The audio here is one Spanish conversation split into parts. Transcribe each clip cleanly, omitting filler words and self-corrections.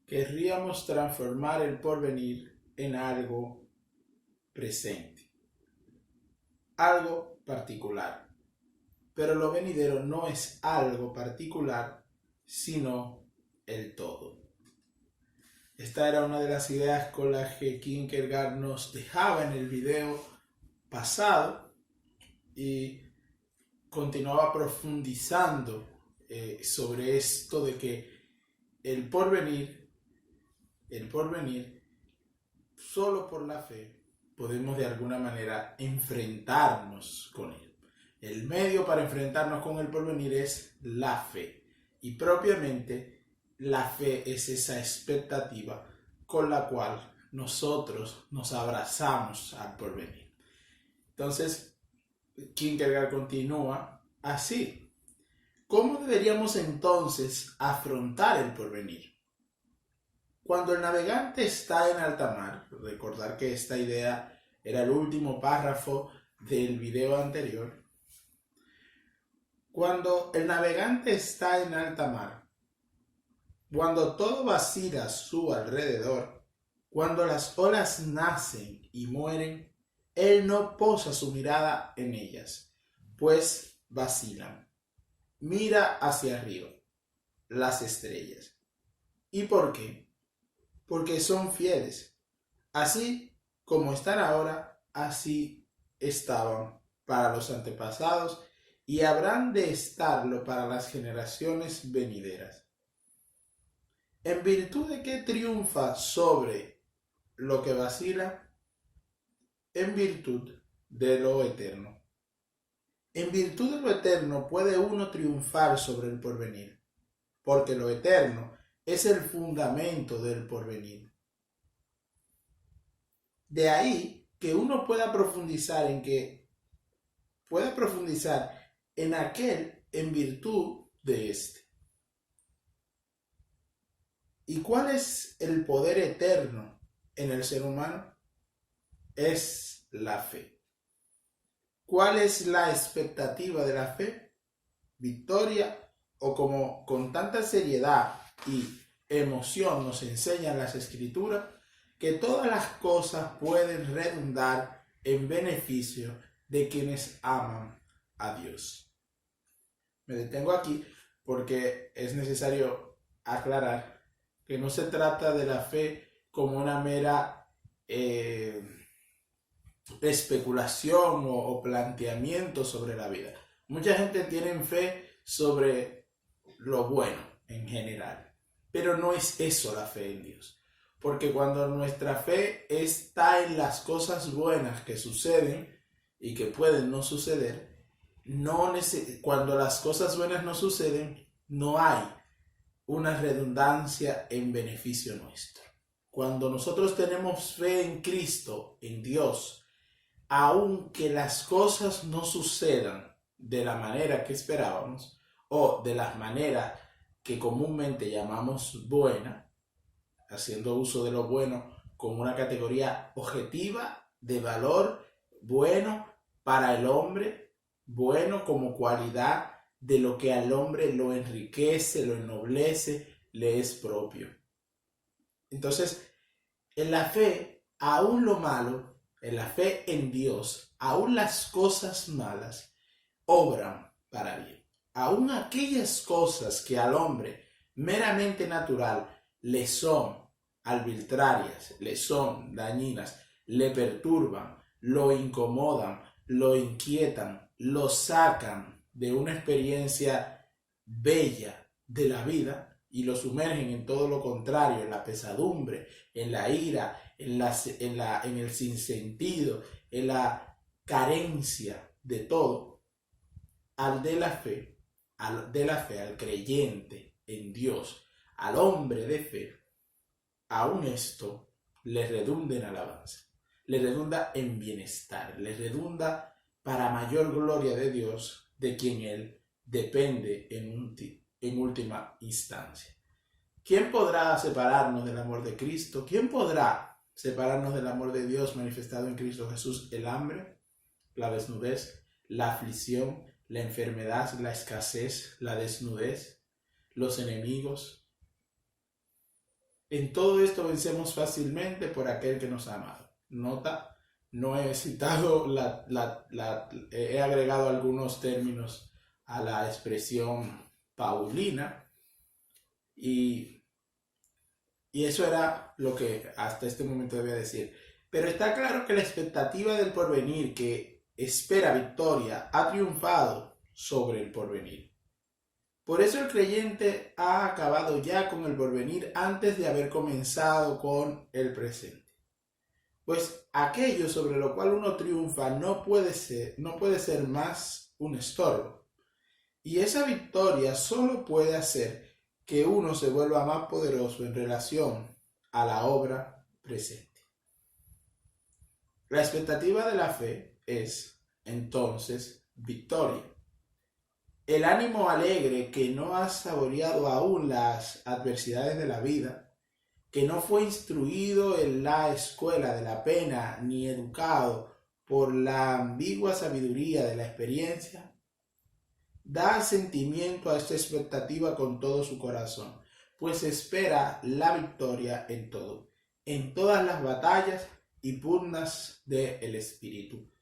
querríamos transformar el porvenir en algo presente, algo particular. Pero lo venidero no es algo particular, sino el todo. Esta era una de las ideas con las que Kierkegaard nos dejaba en el video pasado y continuaba profundizando sobre esto de que el porvenir, solo por la fe, podemos de alguna manera enfrentarnos con él. El medio para enfrentarnos con el porvenir es la fe. Y propiamente la fe es esa expectativa con la cual nosotros nos abrazamos al porvenir. Entonces, Kierkegaard continúa así. ¿Cómo deberíamos entonces afrontar el porvenir? Cuando el navegante está en alta mar, recordar que esta idea era el último párrafo del video anterior. Cuando el navegante está en alta mar, cuando todo vacila a su alrededor, cuando las olas nacen y mueren, él no posa su mirada en ellas, pues vacilan. Mira hacia arriba, las estrellas. ¿Y por qué? Porque son fieles. Así como están ahora, así estaban para los antepasados y habrán de estarlo para las generaciones venideras. ¿En virtud de qué triunfa sobre lo que vacila? En virtud de lo eterno. En virtud de lo eterno puede uno triunfar sobre el porvenir, porque lo eterno es el fundamento del porvenir. De ahí que uno pueda profundizar en aquel en virtud de este. ¿Y cuál es el poder eterno en el ser humano? Es la fe. ¿Cuál es la expectativa de la fe? Victoria, o como con tanta seriedad y emoción nos enseñan las escrituras, que todas las cosas pueden redundar en beneficio de quienes aman a Dios. Me detengo aquí porque es necesario aclarar que no se trata de la fe como una mera especulación o planteamiento sobre la vida. Mucha gente tiene fe sobre lo bueno en general, pero no es eso la fe en Dios. Porque cuando nuestra fe está en las cosas buenas que suceden y que pueden no suceder, cuando las cosas buenas no suceden, no hay una redundancia en beneficio nuestro. Cuando nosotros tenemos fe en Cristo, en Dios, aunque las cosas no sucedan de la manera que esperábamos o de las maneras que comúnmente llamamos buena, haciendo uso de lo bueno como una categoría objetiva de valor bueno para el hombre, bueno como cualidad de lo que al hombre lo enriquece, lo ennoblece, le es propio. Entonces, en la fe, aún lo malo, en la fe en Dios, aún las cosas malas obran para bien. Aún aquellas cosas que al hombre meramente natural le son arbitrarias, le son dañinas, le perturban, lo incomodan, lo inquietan, lo sacan de una experiencia bella de la vida y lo sumergen en todo lo contrario, en la pesadumbre, en la ira, en el sinsentido, en la carencia de todo. Al creyente en Dios, al hombre de fe, aún esto le redunda en alabanza, le redunda en bienestar, le redunda para mayor gloria de Dios, de quien él depende en última instancia. ¿Quién podrá separarnos del amor de Cristo? ¿Quién podrá separarnos del amor de Dios manifestado en Cristo Jesús? El hambre, la desnudez, la aflicción, la enfermedad, la escasez, la desnudez, los enemigos. En todo esto vencemos fácilmente por aquel que nos ha amado. Nota, no he citado, he agregado algunos términos a la expresión paulina y eso era lo que hasta este momento debía decir. Pero está claro que la expectativa del porvenir que espera victoria ha triunfado sobre el porvenir. Por eso el creyente ha acabado ya con el porvenir antes de haber comenzado con el presente. Pues aquello sobre lo cual uno triunfa no puede ser más un estorbo. Y esa victoria solo puede hacer que uno se vuelva más poderoso en relación a la obra presente. La expectativa de la fe es, entonces, victoria. El ánimo alegre que no ha saboreado aún las adversidades de la vida, que no fue instruido en la escuela de la pena ni educado por la ambigua sabiduría de la experiencia, da sentimiento a esta expectativa con todo su corazón, pues espera la victoria en todo, en todas las batallas y pugnas del espíritu.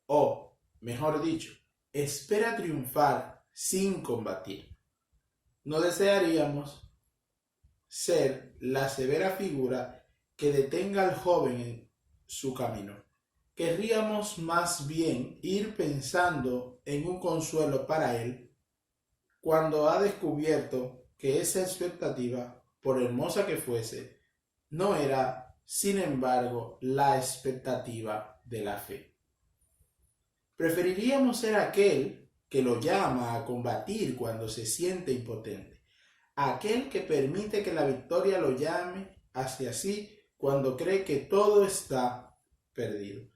O, mejor dicho, espera triunfar sin combatir. No desearíamos ser la severa figura que detenga al joven en su camino. Querríamos más bien ir pensando en un consuelo para él cuando ha descubierto que esa expectativa, por hermosa que fuese, no era, sin embargo, la expectativa de la fe. Preferiríamos ser aquel que lo llama a combatir cuando se siente impotente, aquel que permite que la victoria lo llame hacia sí cuando cree que todo está perdido.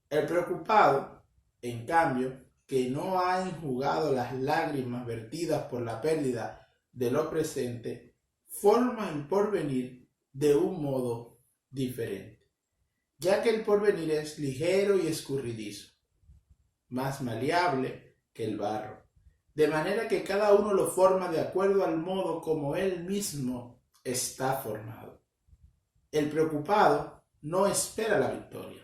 El preocupado, en cambio, que no ha enjugado las lágrimas vertidas por la pérdida de lo presente, forma el porvenir de un modo diferente, ya que el porvenir es ligero y escurridizo, más maleable que el barro, de manera que cada uno lo forma de acuerdo al modo como él mismo está formado. El preocupado no espera la victoria.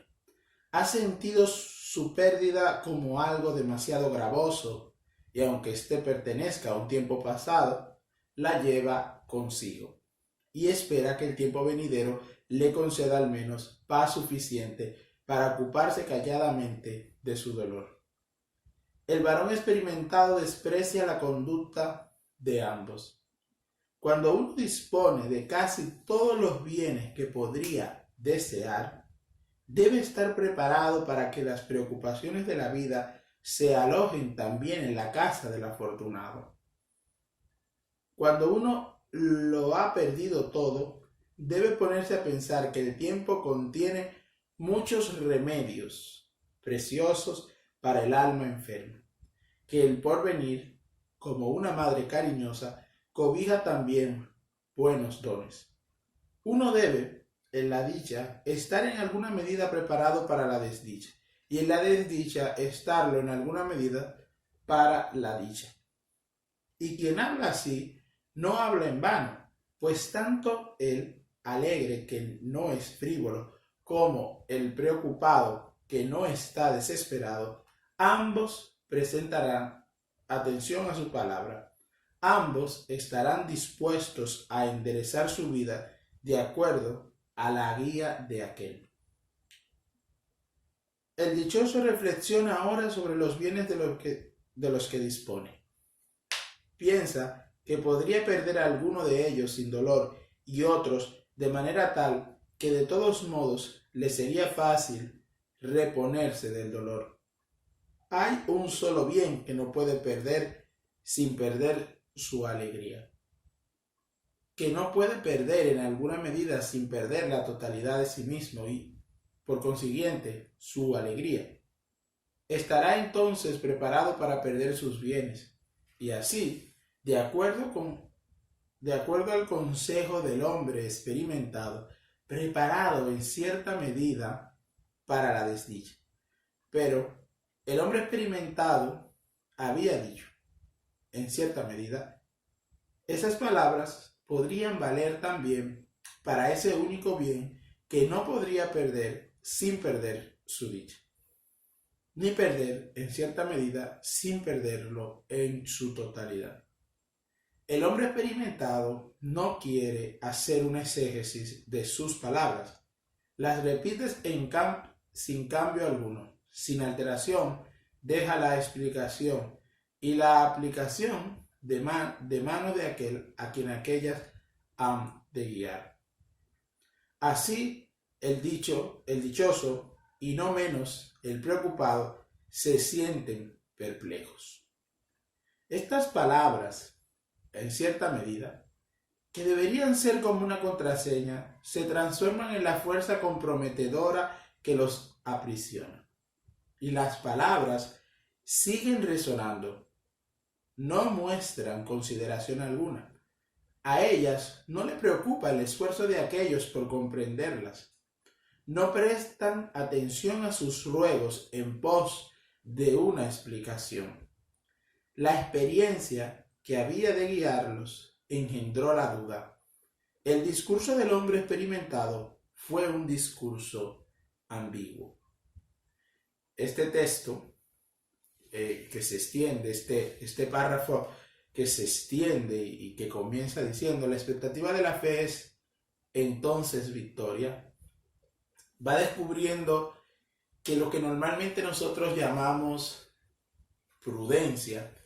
Ha sentido su pérdida como algo demasiado gravoso y aunque éste pertenezca a un tiempo pasado, la lleva consigo y espera que el tiempo venidero le conceda al menos paz suficiente para ocuparse calladamente de su dolor. El varón experimentado desprecia la conducta de ambos. Cuando uno dispone de casi todos los bienes que podría desear, debe estar preparado para que las preocupaciones de la vida se alojen también en la casa del afortunado. Cuando uno lo ha perdido todo, debe ponerse a pensar que el tiempo contiene muchos remedios preciosos para el alma enferma, que el porvenir, como una madre cariñosa, cobija también buenos dones. Uno debe, en la dicha, estar en alguna medida preparado para la desdicha, y en la desdicha estarlo en alguna medida para la dicha. Y quien habla así, no habla en vano, pues tanto el alegre que no es frívolo, como el preocupado que no está desesperado, ambos presentarán atención a su palabra. Ambos estarán dispuestos a enderezar su vida de acuerdo a la guía de aquel. El dichoso reflexiona ahora sobre los bienes de los que dispone. Piensa que podría perder alguno de ellos sin dolor y otros de manera tal que de todos modos le sería fácil reponerse del dolor. Hay un solo bien que no puede perder sin perder su alegría, que no puede perder en alguna medida sin perder la totalidad de sí mismo y, por consiguiente, su alegría. Estará entonces preparado para perder sus bienes y así, de acuerdo al consejo del hombre experimentado, preparado en cierta medida para la desdicha. Pero el hombre experimentado había dicho, en cierta medida, esas palabras podrían valer también para ese único bien que no podría perder sin perder su dicha, ni perder en cierta medida sin perderlo en su totalidad. El hombre experimentado no quiere hacer un exégesis de sus palabras. Las repites sin cambio alguno, sin alteración, deja la explicación y la aplicación de mano de aquel a quien aquellas han de guiar. Así, el dichoso y no menos el preocupado se sienten perplejos. Estas palabras, en cierta medida, que deberían ser como una contraseña, se transforman en la fuerza comprometedora que los aprisiona. Y las palabras siguen resonando, no muestran consideración alguna. A ellas no le preocupa el esfuerzo de aquellos por comprenderlas. No prestan atención a sus ruegos en pos de una explicación. La experiencia que había de guiarlos engendró la duda. El discurso del hombre experimentado fue un discurso ambiguo. Este texto que se extiende, este párrafo que se extiende y que comienza diciendo: la expectativa de la fe es entonces victoria, va descubriendo que lo que normalmente nosotros llamamos prudencia,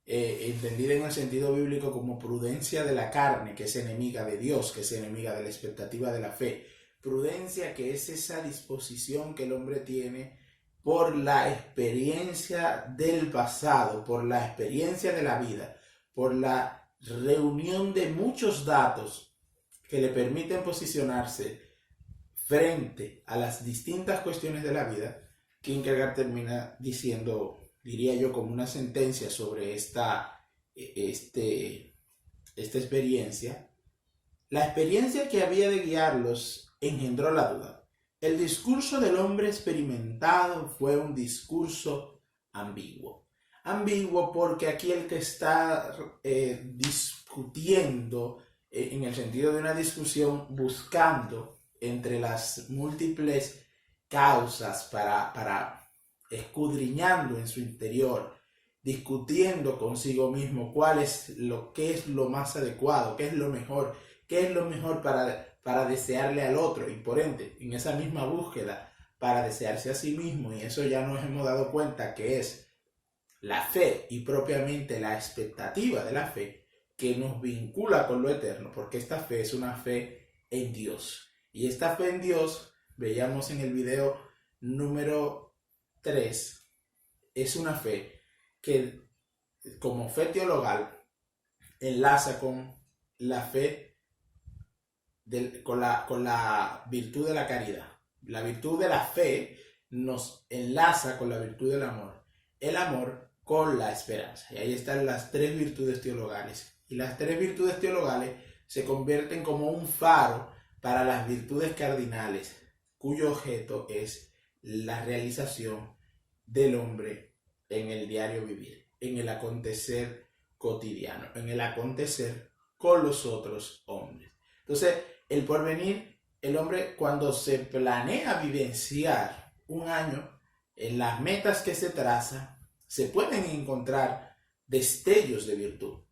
entendida en el sentido bíblico como prudencia de la carne, que es enemiga de Dios, que es enemiga de la expectativa de la fe, prudencia que es esa disposición que el hombre tiene por la experiencia del pasado, por la experiencia de la vida, por la reunión de muchos datos que le permiten posicionarse frente a las distintas cuestiones de la vida. Kierkegaard termina diciendo, diría yo, como una sentencia sobre esta experiencia. La experiencia que había de guiarlos engendró la duda. El discurso del hombre experimentado fue un discurso ambiguo. Ambiguo porque aquí el que está discutiendo, en el sentido de una discusión, buscando entre las múltiples causas para escudriñando en su interior, discutiendo consigo mismo qué es lo más adecuado, qué es lo mejor para desearle al otro, y por ende, en esa misma búsqueda para desearse a sí mismo, y eso ya nos hemos dado cuenta que es la fe y propiamente la expectativa de la fe que nos vincula con lo eterno, porque esta fe es una fe en Dios. Y esta fe en Dios, veíamos en el video número 3, es una fe que, como fe teologal, enlaza con la fe, con la virtud de la caridad. La virtud de la fe nos enlaza con la virtud del amor. El amor con la esperanza. Y ahí están las tres virtudes teologales. Y las tres virtudes teologales se convierten como un faro para las virtudes cardinales, cuyo objeto es la realización del hombre en el diario vivir, en el acontecer cotidiano, en el acontecer con los otros hombres. Entonces, el porvenir, el hombre cuando se planea vivenciar un año, en las metas que se traza, se pueden encontrar destellos de virtud,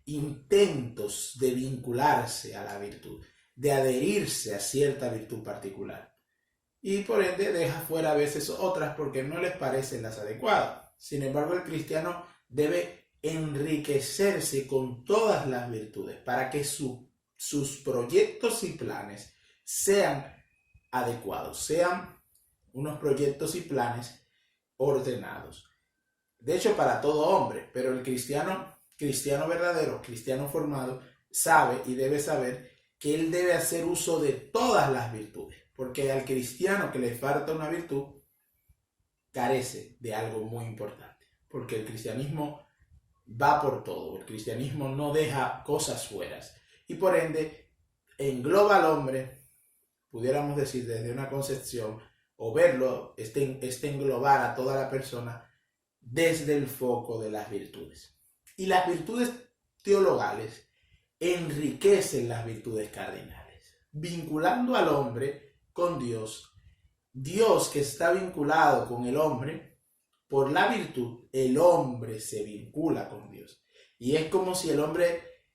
intentos de vincularse a la virtud, de adherirse a cierta virtud particular. Y por ende deja fuera a veces otras porque no les parecen las adecuadas. Sin embargo, el cristiano debe enriquecerse con todas las virtudes para que sus proyectos y planes sean adecuados, sean unos proyectos y planes ordenados. De hecho, para todo hombre, pero el cristiano verdadero, cristiano formado, sabe y debe saber que él debe hacer uso de todas las virtudes, porque al cristiano que le falta una virtud carece de algo muy importante, porque el cristianismo va por todo, el cristianismo no deja cosas fuera y por ende engloba al hombre, pudiéramos decir desde una concepción, o verlo, englobar a toda la persona desde el foco de las virtudes. Y las virtudes teologales enriquecen las virtudes cardinales. vinculando al hombre con Dios. Dios que está vinculado con el hombre, por la virtud, el hombre se vincula con Dios. Y es como si el hombre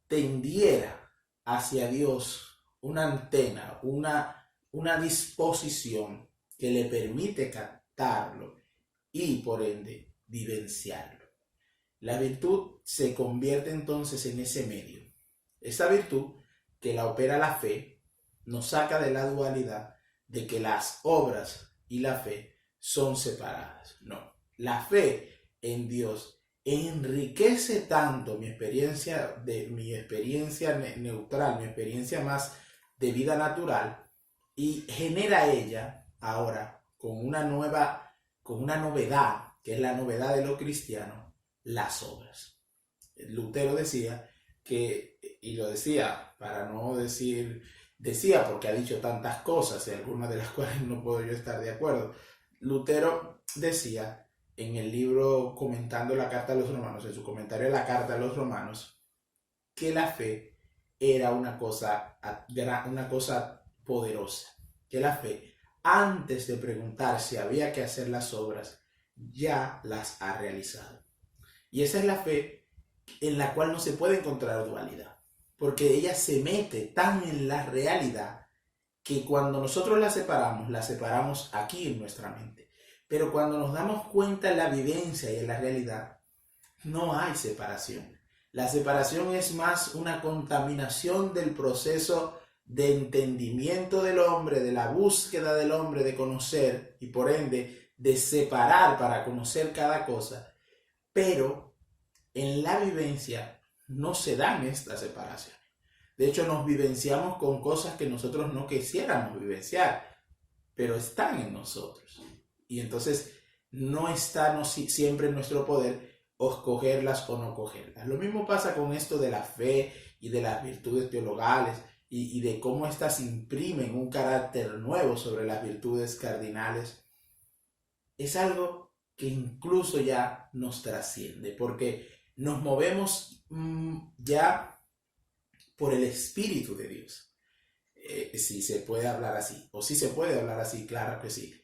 tendiera hacia Dios una antena, una disposición que le permite captarlo y por ende vivenciarlo. La virtud se convierte entonces en ese medio. Esa virtud que la opera la fe nos saca de la dualidad de que las obras y la fe son separadas. No, la fe en Dios enriquece tanto mi experiencia neutral, mi experiencia más de vida natural, y genera ella ahora con una novedad, que es la novedad de lo cristiano, las obras. Lutero decía que, y lo decía para no decir, decía porque ha dicho tantas cosas y algunas de las cuales no puedo yo estar de acuerdo. Lutero decía en el libro comentando la carta a los romanos, en su comentario a la carta a los romanos, que la fe era una cosa poderosa, que la fe, antes de preguntar si había que hacer las obras, ya las ha realizado. Y esa es la fe en la cual no se puede encontrar dualidad, porque ella se mete tan en la realidad que cuando nosotros la separamos aquí en nuestra mente. Pero cuando nos damos cuenta en la vivencia y en la realidad, no hay separación. La separación es más una contaminación del proceso de entendimiento del hombre, de la búsqueda del hombre de conocer y por ende de separar para conocer cada cosa. Pero en la vivencia no se dan estas separaciones. De hecho, nos vivenciamos con cosas que nosotros no quisiéramos vivenciar, pero están en nosotros. Y entonces no está siempre en nuestro poder escogerlas o no cogerlas. Lo mismo pasa con esto de la fe y de las virtudes teologales y de cómo éstas imprimen un carácter nuevo sobre las virtudes cardinales. Es algo que incluso ya nos trasciende, porque nos movemos ya por el Espíritu de Dios. Si se puede hablar así, o si se puede hablar así, claro que sí.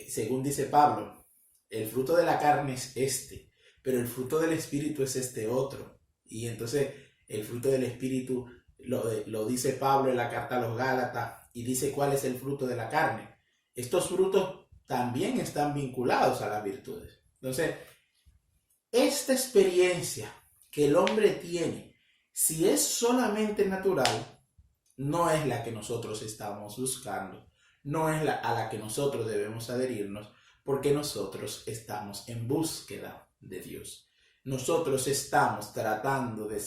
Según dice Pablo, el fruto de la carne es este, pero el fruto del Espíritu es este otro. Y entonces el fruto del Espíritu lo dice Pablo en la carta a los Gálatas y dice cuál es el fruto de la carne. Estos frutos también están vinculados a las virtudes. Entonces, esta experiencia que el hombre tiene, si es solamente natural, no es la que nosotros estamos buscando, no es a la que nosotros debemos adherirnos, porque nosotros estamos en búsqueda de Dios. Nosotros estamos tratando de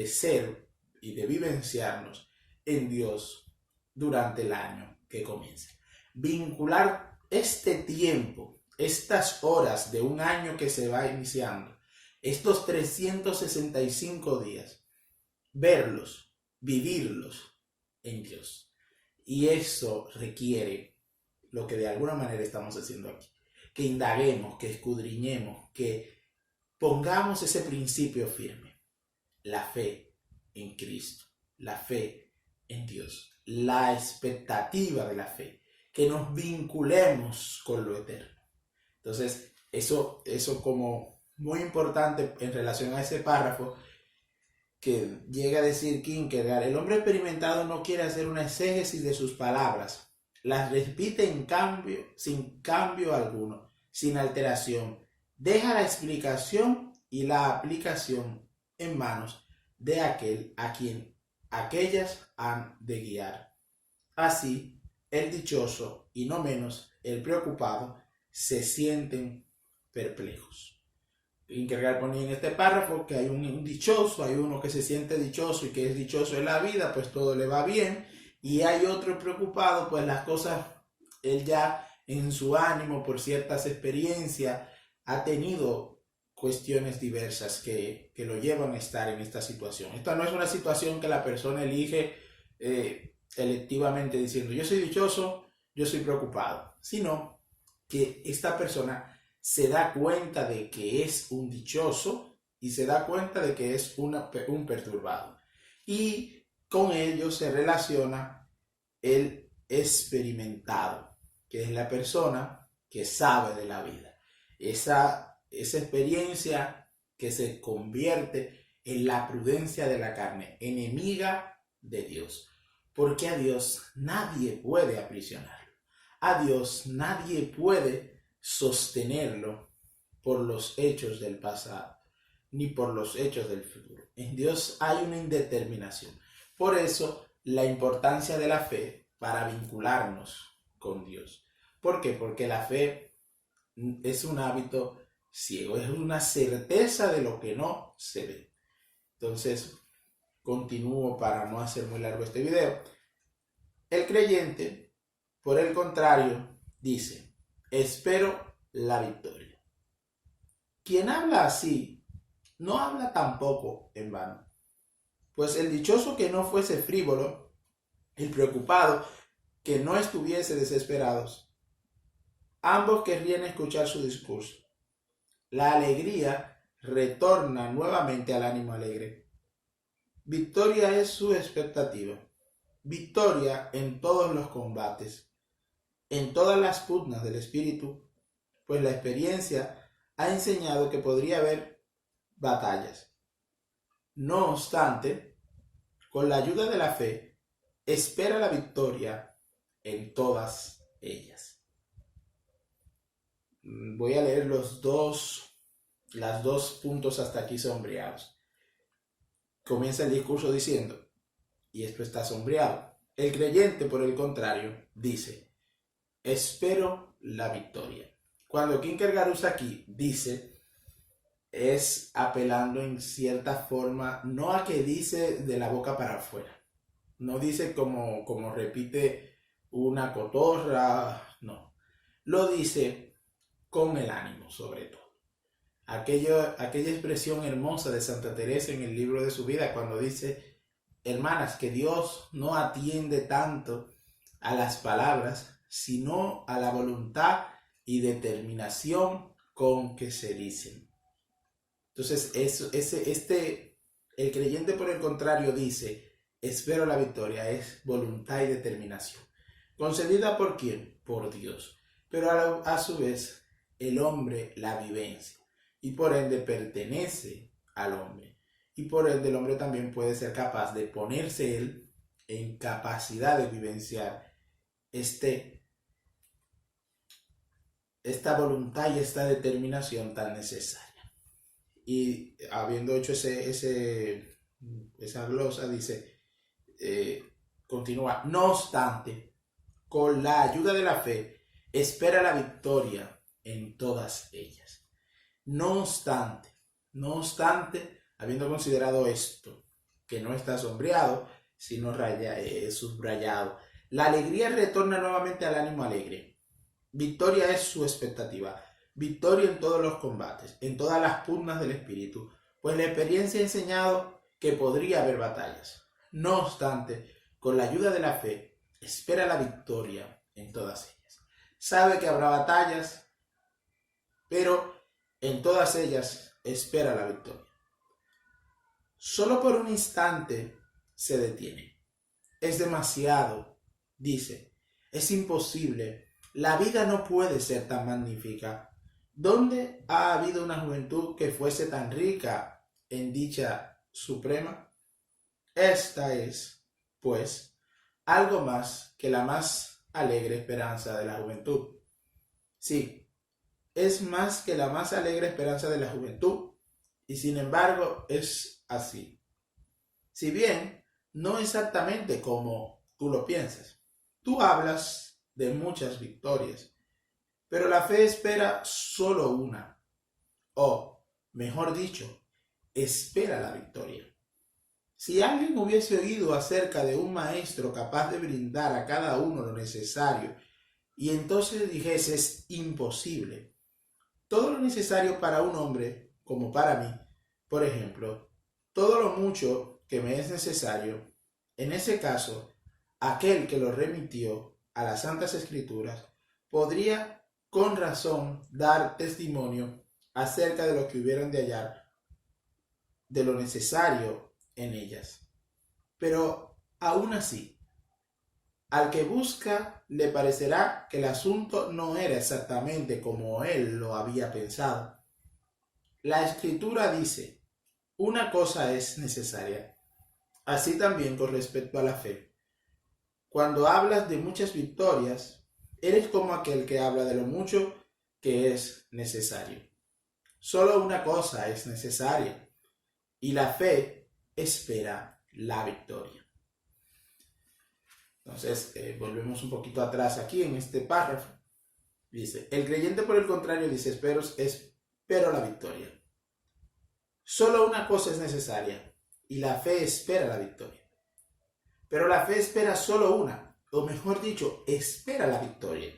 ser y de vivenciarnos en Dios durante el año que comienza. Vincular este tiempo, estas horas de un año que se va iniciando, estos 365 días, verlos, vivirlos en Dios. Y eso requiere lo que de alguna manera estamos haciendo aquí. Que indaguemos, que escudriñemos, que pongamos ese principio firme. La fe en Cristo, la fe en Dios, la expectativa de la fe, que nos vinculemos con lo eterno. Entonces, eso como muy importante en relación a ese párrafo que llega a decir Kierkegaard: el hombre experimentado no quiere hacer una exégesis de sus palabras, las repite en cambio, sin cambio alguno, sin alteración, deja la explicación y la aplicación en manos de aquel a quien aquellas han de guiar. Así, el dichoso y no menos el preocupado se sienten perplejos. Kierkegaard ponía en este párrafo que hay un dichoso, hay uno que se siente dichoso y que es dichoso en la vida, pues todo le va bien, y hay otro preocupado, pues las cosas, él ya en su ánimo por ciertas experiencias ha tenido cuestiones diversas que lo llevan a estar en esta situación. Esta no es una situación que la persona elige electivamente diciendo yo soy dichoso, yo soy preocupado, sino que esta persona se da cuenta de que es un dichoso y se da cuenta de que es un perturbado. Y con ello se relaciona el experimentado, que es la persona que sabe de la vida. Esa experiencia que se convierte en la prudencia de la carne, enemiga de Dios. Porque a Dios nadie puede aprisionarlo. A Dios nadie puede sostenerlo por los hechos del pasado, ni por los hechos del futuro. En Dios hay una indeterminación. Por eso, la importancia de la fe para vincularnos con Dios. ¿Por qué? Porque la fe es un hábito ciego, es una certeza de lo que no se ve. Entonces, continúo para no hacer muy largo este video. El creyente, por el contrario, dice, espero la victoria. Quien habla así, no habla tampoco en vano. Pues el dichoso que no fuese frívolo, el preocupado que no estuviese desesperados, ambos querrían escuchar su discurso. La alegría retorna nuevamente al ánimo alegre. Victoria es su expectativa. Victoria en todos los combates, en todas las pugnas del espíritu, pues la experiencia ha enseñado que podría haber batallas. No obstante, con la ayuda de la fe, espera la victoria en todas ellas. Voy a leer los dos puntos hasta aquí sombreados. Comienza el discurso diciendo, y esto está sombreado. El creyente, por el contrario, dice, espero la victoria. Cuando Kierkegaard usa aquí, dice, es apelando en cierta forma, no a que dice de la boca para afuera. No dice como repite una cotorra, no. Lo dice con el ánimo, sobre todo. Aquella expresión hermosa de Santa Teresa en el libro de su vida, cuando dice, hermanas, que Dios no atiende tanto a las palabras, sino a la voluntad y determinación con que se dicen. Entonces, el creyente, por el contrario, dice, espero la victoria, es voluntad y determinación. ¿Concedida por quién? Por Dios. Pero a su vez, el hombre la vivencia y por ende pertenece al hombre. Y por ende el hombre también puede ser capaz de ponerse él en capacidad de vivenciar esta voluntad y esta determinación tan necesaria. Y habiendo hecho esa glosa, dice, continúa, no obstante, con la ayuda de la fe, espera la victoria en todas ellas. No obstante, habiendo considerado esto, que no está sombreado, sino subrayado, la alegría retorna nuevamente al ánimo alegre. Victoria es su expectativa. Victoria en todos los combates, en todas las pugnas del espíritu, pues la experiencia ha enseñado que podría haber batallas. No obstante, con la ayuda de la fe, espera la victoria en todas ellas. Sabe que habrá batallas, pero en todas ellas espera la victoria. Solo por un instante se detiene. Es demasiado, dice. Es imposible. La vida no puede ser tan magnífica. ¿Dónde ha habido una juventud que fuese tan rica en dicha suprema? Esta es, pues, algo más que la más alegre esperanza de la juventud. Sí, es más que la más alegre esperanza de la juventud, y sin embargo es así. Si bien no exactamente como tú lo piensas, tú hablas de muchas victorias, pero la fe espera solo una, o, mejor dicho, espera la victoria. Si alguien hubiese oído acerca de un maestro capaz de brindar a cada uno lo necesario, y entonces dijese es imposible, todo lo necesario para un hombre como para mí, por ejemplo, todo lo mucho que me es necesario, en ese caso, aquel que lo remitió a las Santas Escrituras podría con razón dar testimonio acerca de lo que hubieran de hallar, de lo necesario en ellas. Pero aún así, Al que busca le parecerá que el asunto no era exactamente como él lo había pensado. La Escritura dice, una cosa es necesaria. Así también con respecto a la fe. Cuando hablas de muchas victorias, eres como aquel que habla de lo mucho que es necesario. Solo una cosa es necesaria, y la fe espera la victoria. Entonces, volvemos un poquito atrás aquí en este párrafo. Dice, el creyente por el contrario dice, espero la victoria. Solo una cosa es necesaria, y la fe espera la victoria. Pero la fe espera solo una, o mejor dicho, espera la victoria.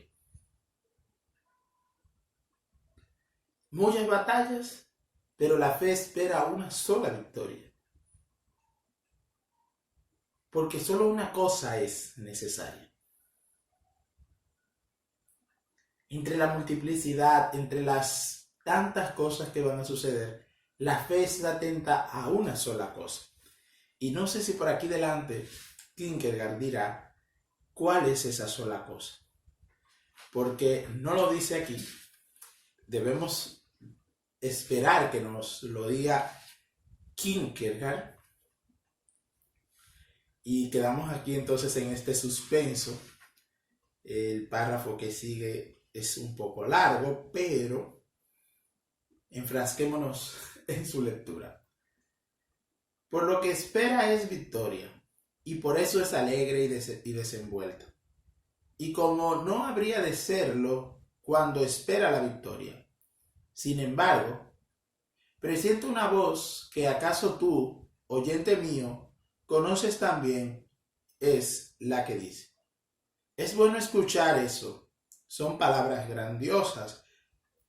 Muchas batallas, pero la fe espera una sola victoria. Porque solo una cosa es necesaria. Entre la multiplicidad, entre las tantas cosas que van a suceder, la fe está atenta a una sola cosa. Y no sé si por aquí delante Kierkegaard dirá cuál es esa sola cosa. Porque no lo dice aquí. Debemos esperar que nos lo diga Kierkegaard. Y quedamos aquí entonces en este suspenso. El párrafo que sigue es un poco largo, pero enfrasquémonos en su lectura. Por lo que espera es victoria, y por eso es alegre y desenvuelta. Y como no habría de serlo cuando espera la victoria. Sin embargo, presiento una voz que acaso tú, oyente mío, conoces también, es la que dice. Es bueno escuchar eso. Son palabras grandiosas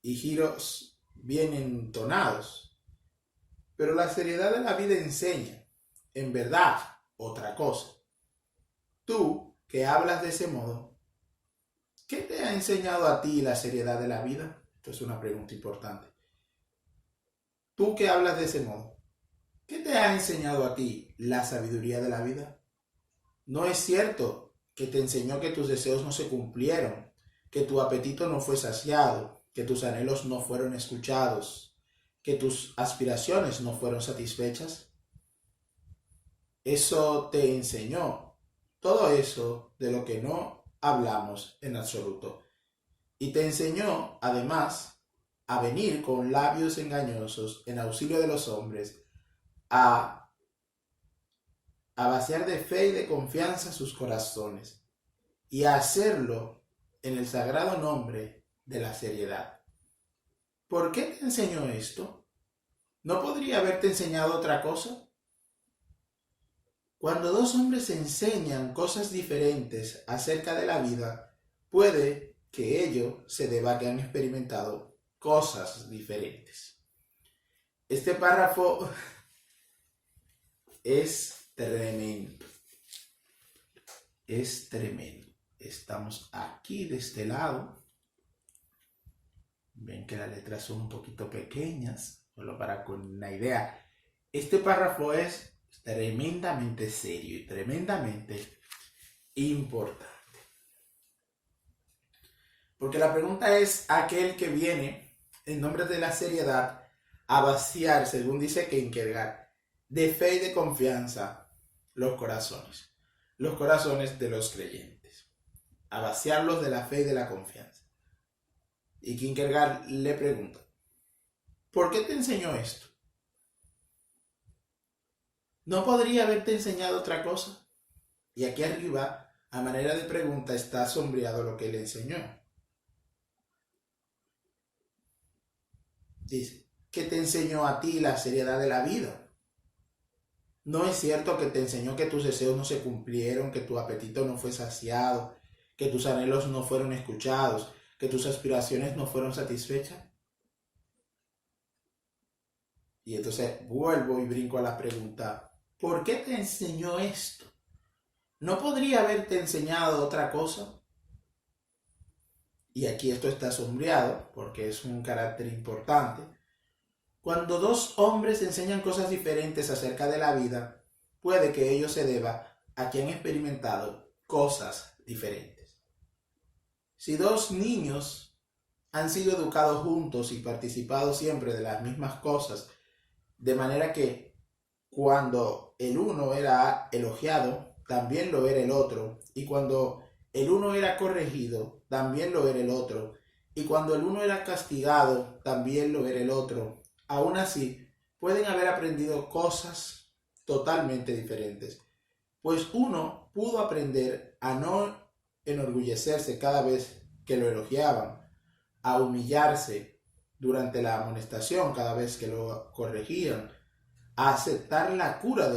y giros bien entonados. Pero la seriedad de la vida enseña, en verdad, otra cosa. Tú, que hablas de ese modo, ¿qué te ha enseñado a ti la seriedad de la vida? Esto es una pregunta importante. Tú, que hablas de ese modo, ¿qué te ha enseñado a ti la sabiduría de la vida? No es cierto que te enseñó que tus deseos no se cumplieron, que tu apetito no fue saciado, que tus anhelos no fueron escuchados, que tus aspiraciones no fueron satisfechas. Eso te enseñó, todo eso de lo que no hablamos en absoluto. Y te enseñó, además, a venir con labios engañosos en auxilio de los hombres, a vaciar de fe y de confianza sus corazones, y a hacerlo en el sagrado nombre de la seriedad. ¿Por qué te enseñó esto? ¿No podría haberte enseñado otra cosa? Cuando dos hombres enseñan cosas diferentes acerca de la vida, puede que ello se deba a que han experimentado cosas diferentes. Este párrafo es tremendo. Es tremendo. Estamos aquí de este lado. Ven que las letras son un poquito pequeñas, solo para con una idea. Este párrafo es tremendamente serio y tremendamente importante. Porque la pregunta es aquel que viene en nombre de la seriedad a vaciar, según dice Kierkegaard, de fe y de confianza los corazones de los creyentes, a vaciarlos de la fe y de la confianza. Y Kierkegaard le pregunta, ¿por qué te enseñó esto? ¿No podría haberte enseñado otra cosa? Y aquí arriba, a manera de pregunta, está sombreado lo que le enseñó. Dice, ¿qué te enseñó a ti la seriedad de la vida? ¿No es cierto que te enseñó que tus deseos no se cumplieron, que tu apetito no fue saciado, que tus anhelos no fueron escuchados, que tus aspiraciones no fueron satisfechas? Y entonces vuelvo y brinco a la pregunta, ¿por qué te enseñó esto? ¿No podría haberte enseñado otra cosa? Y aquí esto está sombreado porque es un carácter importante. Cuando dos hombres enseñan cosas diferentes acerca de la vida, puede que ello se deba a que han experimentado cosas diferentes. Si dos niños han sido educados juntos y participado siempre de las mismas cosas, de manera que cuando el uno era elogiado, también lo era el otro, y cuando el uno era corregido, también lo era el otro, y cuando el uno era castigado, también lo era el otro. Aún así, pueden haber aprendido cosas totalmente diferentes, pues uno pudo aprender a no enorgullecerse cada vez que lo elogiaban, a humillarse durante la amonestación cada vez que lo corregían, a aceptar la cura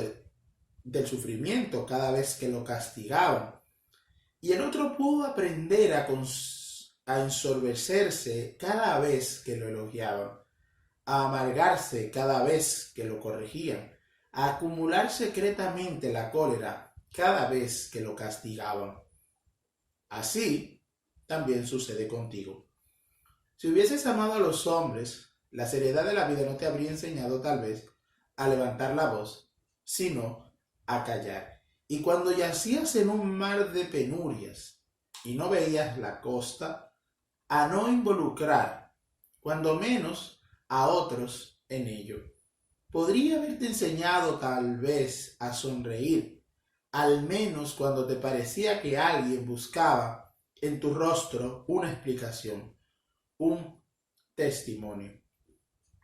del sufrimiento cada vez que lo castigaban. Y el otro pudo aprender a ensorbecerse cada vez que lo elogiaban, a amargarse cada vez que lo corregían, a acumular secretamente la cólera cada vez que lo castigaban. Así también sucede contigo. Si hubieses amado a los hombres, la seriedad de la vida no te habría enseñado tal vez a levantar la voz, sino a callar. Y cuando yacías en un mar de penurias y no veías la costa, a no involucrar, cuando menos, a otros en ello. Podría haberte enseñado tal vez a sonreír, al menos cuando te parecía que alguien buscaba en tu rostro una explicación, un testimonio.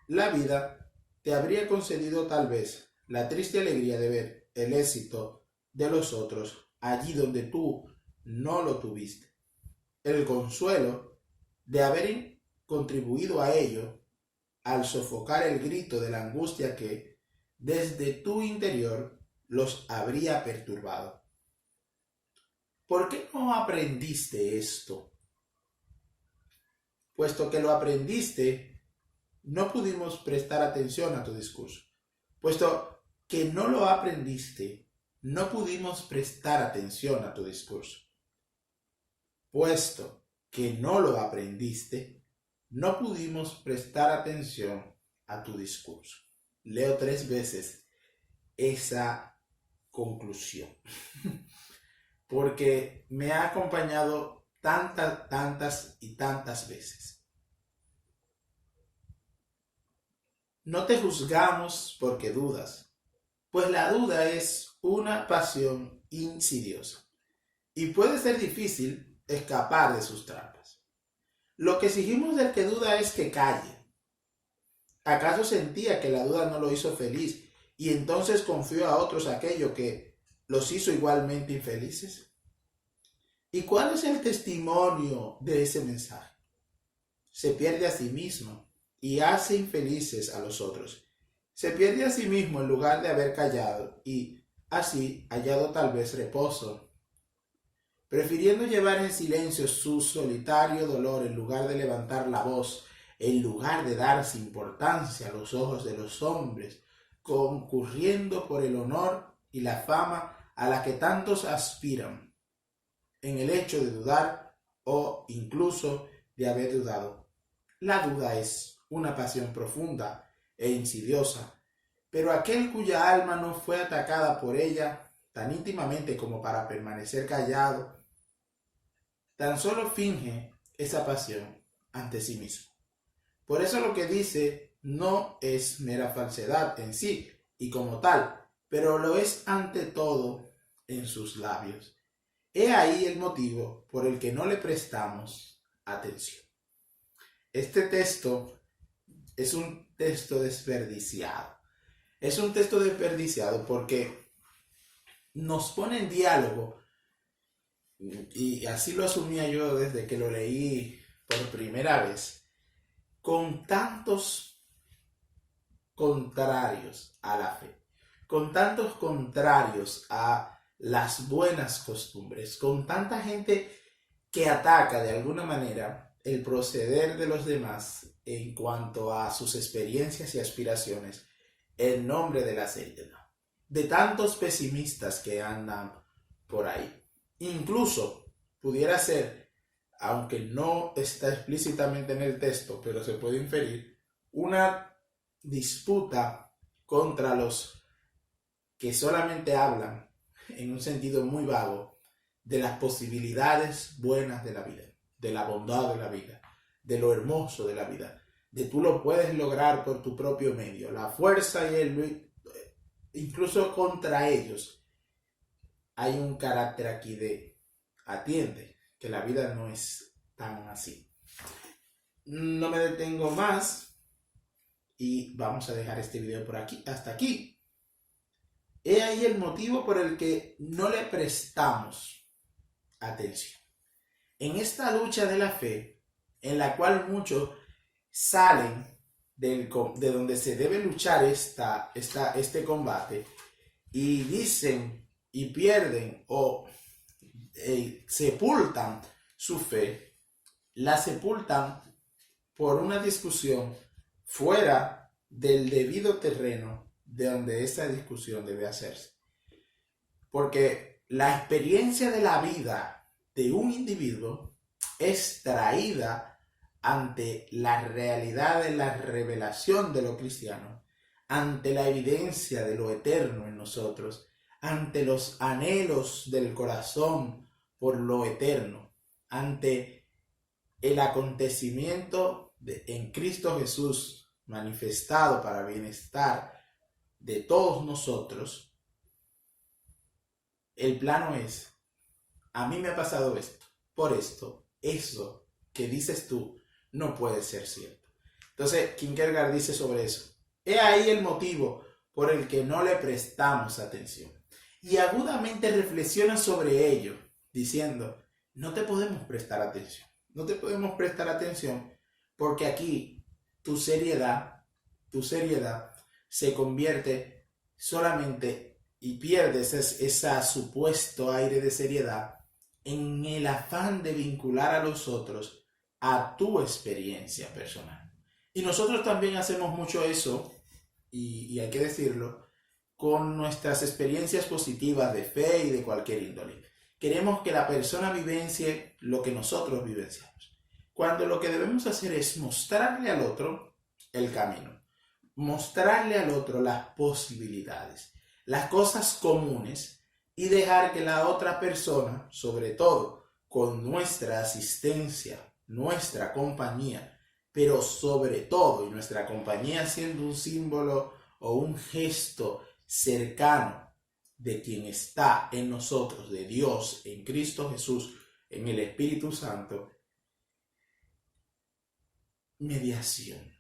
La vida te habría concedido tal vez la triste alegría de ver el éxito de los otros allí donde tú no lo tuviste, el consuelo de haber contribuido a ello al sofocar el grito de la angustia que desde tu interior los habría perturbado. ¿Por qué no aprendiste esto? Puesto que lo aprendiste, no pudimos prestar atención a tu discurso. Puesto que no lo aprendiste, no pudimos prestar atención a tu discurso. Puesto que no lo aprendiste, no pudimos prestar atención a tu discurso. Leo 3 veces esa conclusión, porque me ha acompañado tantas y tantas veces. No te juzgamos porque dudas, pues la duda es una pasión insidiosa y puede ser difícil escapar de sus trampas. Lo que exigimos del que duda es que calle. ¿Acaso sentía que la duda no lo hizo feliz y entonces confió a otros aquello que los hizo igualmente infelices? ¿Y cuál es el testimonio de ese mensaje? Se pierde a sí mismo y hace infelices a los otros. Se pierde a sí mismo en lugar de haber callado y así hallado tal vez reposo, prefiriendo llevar en silencio su solitario dolor en lugar de levantar la voz, en lugar de darse importancia a los ojos de los hombres, concurriendo por el honor y la fama a la que tantos aspiran, en el hecho de dudar o incluso de haber dudado. La duda es una pasión profunda e insidiosa, pero aquel cuya alma no fue atacada por ella tan íntimamente como para permanecer callado, tan solo finge esa pasión ante sí mismo. Por eso lo que dice no es mera falsedad en sí y como tal, pero lo es ante todo en sus labios. He ahí el motivo por el que no le prestamos atención. Este texto es un texto desperdiciado. Es un texto desperdiciado porque nos pone en diálogo, y así lo asumía yo desde que lo leí por primera vez, con tantos contrarios a la fe, con tantos contrarios a las buenas costumbres, con tanta gente que ataca de alguna manera el proceder de los demás en cuanto a sus experiencias y aspiraciones en nombre de la seriedad, de tantos pesimistas que andan por ahí. Incluso pudiera ser, aunque no está explícitamente en el texto, pero se puede inferir, una disputa contra los que solamente hablan en un sentido muy vago de las posibilidades buenas de la vida, de la bondad de la vida, de lo hermoso de la vida, de tú lo puedes lograr por tu propio medio. La fuerza y incluso contra ellos, hay un carácter aquí de atiende, que la vida no es tan así. No me detengo más y vamos a dejar este video por aquí, hasta aquí. He ahí el motivo por el que no le prestamos atención. En esta lucha de la fe, en la cual muchos salen de donde se debe luchar este combate y dicen y pierden o sepultan su fe, la sepultan por una discusión fuera del debido terreno de donde esa discusión debe hacerse. Porque la experiencia de la vida de un individuo es traída ante la realidad de la revelación de lo cristiano, ante la evidencia de lo eterno en nosotros, ante los anhelos del corazón por lo eterno, ante el acontecimiento en Cristo Jesús manifestado para bienestar de todos nosotros. El plano es, a mí me ha pasado esto, por esto, eso que dices tú no puede ser cierto. Entonces Kierkegaard dice sobre eso, he ahí el motivo por el que no le prestamos atención. Y agudamente reflexiona sobre ello, diciendo, no te podemos prestar atención. No te podemos prestar atención porque aquí tu seriedad se convierte solamente y pierdes ese supuesto aire de seriedad en el afán de vincular a los otros a tu experiencia personal. Y nosotros también hacemos mucho eso, y hay que decirlo, con nuestras experiencias positivas de fe y de cualquier índole. Queremos que la persona vivencie lo que nosotros vivenciamos, cuando lo que debemos hacer es mostrarle al otro el camino, mostrarle al otro las posibilidades, las cosas comunes, y dejar que la otra persona, sobre todo con nuestra asistencia, nuestra compañía, pero sobre todo, y nuestra compañía siendo un símbolo o un gesto cercano de quien está en nosotros, de Dios, en Cristo Jesús, en el Espíritu Santo, mediación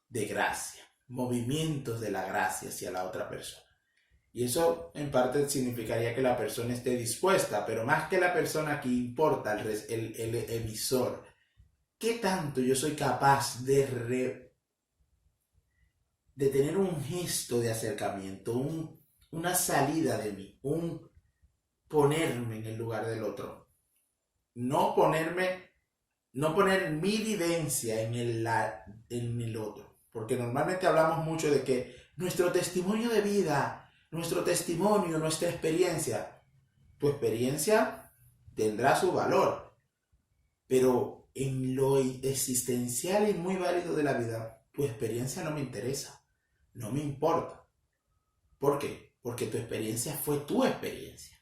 de gracia, movimientos de la gracia hacia la otra persona. Y eso en parte significaría que la persona esté dispuesta, pero más que la persona aquí importa el emisor. ¿Qué tanto yo soy capaz de tener un gesto de acercamiento, una salida de mí, un ponerme en el lugar del otro? No poner mi vivencia en el otro. Porque normalmente hablamos mucho de que nuestro testimonio de vida, nuestro testimonio, nuestra experiencia, tu experiencia tendrá su valor, pero en lo existencial y muy válido de la vida, tu experiencia no me interesa, no me importa. ¿Por qué? Porque tu experiencia fue tu experiencia.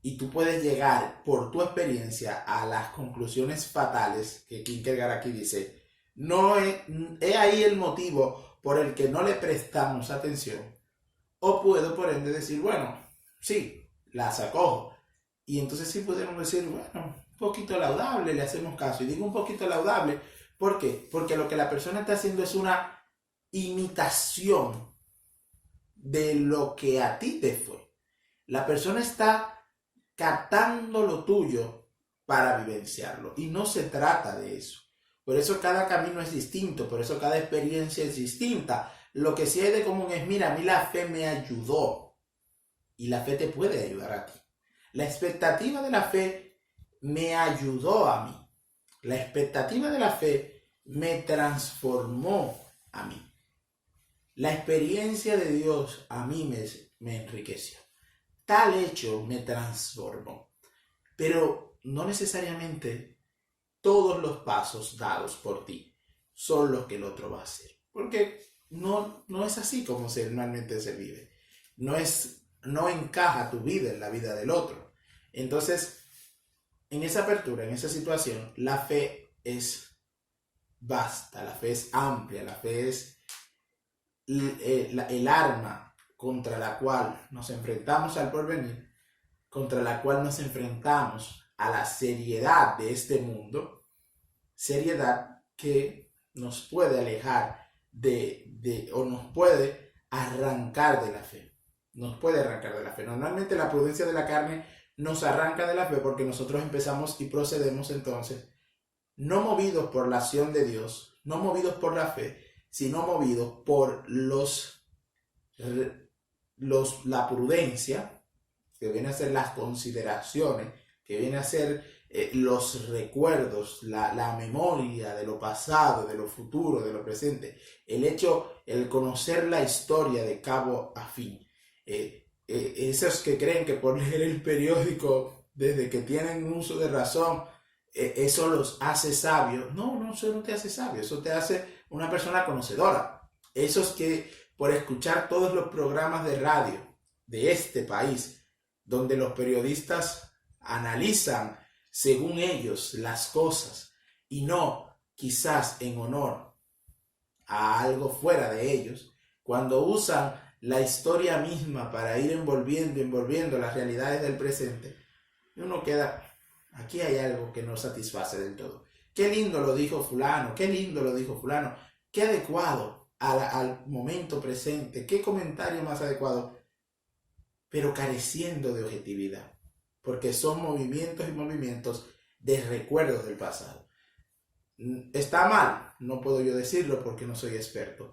Y tú puedes llegar por tu experiencia a las conclusiones fatales que Kierkegaard aquí dice. No he ahí el motivo por el que no le prestamos atención. O puedo por ende decir, bueno, sí, las acojo. Y entonces sí podemos decir, bueno, un poquito laudable, le hacemos caso. Y digo un poquito laudable, ¿por qué? Porque lo que la persona está haciendo es una imitación de lo que a ti te fue. La persona está captando lo tuyo para vivenciarlo. Y no se trata de eso. Por eso cada camino es distinto, por eso cada experiencia es distinta. Lo que sí hay de común es, mira, a mí la fe me ayudó. Y la fe te puede ayudar a ti. La expectativa de la fe me ayudó a mí. La expectativa de la fe me transformó a mí. La experiencia de Dios a mí me enriqueció. Tal hecho me transformó. Pero no necesariamente todos los pasos dados por ti son los que el otro va a hacer. Porque no es así como normalmente se vive. No encaja tu vida en la vida del otro. Entonces, en esa apertura, en esa situación, la fe es vasta, la fe es amplia, la fe es el arma contra la cual nos enfrentamos al porvenir, contra la cual nos enfrentamos a la seriedad de este mundo, seriedad que nos puede alejar o nos puede arrancar de la fe. Nos puede arrancar de la fe. Normalmente la prudencia de la carne nos arranca de la fe porque nosotros empezamos y procedemos entonces, no movidos por la acción de Dios, no movidos por la fe, sino movidos por la prudencia, que viene a ser las consideraciones, que viene a ser los recuerdos, la memoria de lo pasado, de lo futuro, de lo presente, el conocer la historia de cabo a fin. Esos que creen que por leer el periódico desde que tienen uso de razón, eso los hace sabios. No, eso no te hace sabio, eso te hace una persona conocedora. Esos que por escuchar todos los programas de radio de este país, donde los periodistas analizan según ellos las cosas y no quizás en honor a algo fuera de ellos, cuando usan la historia misma para ir envolviendo las realidades del presente, uno queda, aquí hay algo que no satisface del todo. Qué lindo lo dijo fulano, qué lindo lo dijo fulano, qué adecuado al momento presente, qué comentario más adecuado, pero careciendo de objetividad, porque son movimientos y movimientos de recuerdos del pasado. ¿Está mal? No puedo yo decirlo porque no soy experto,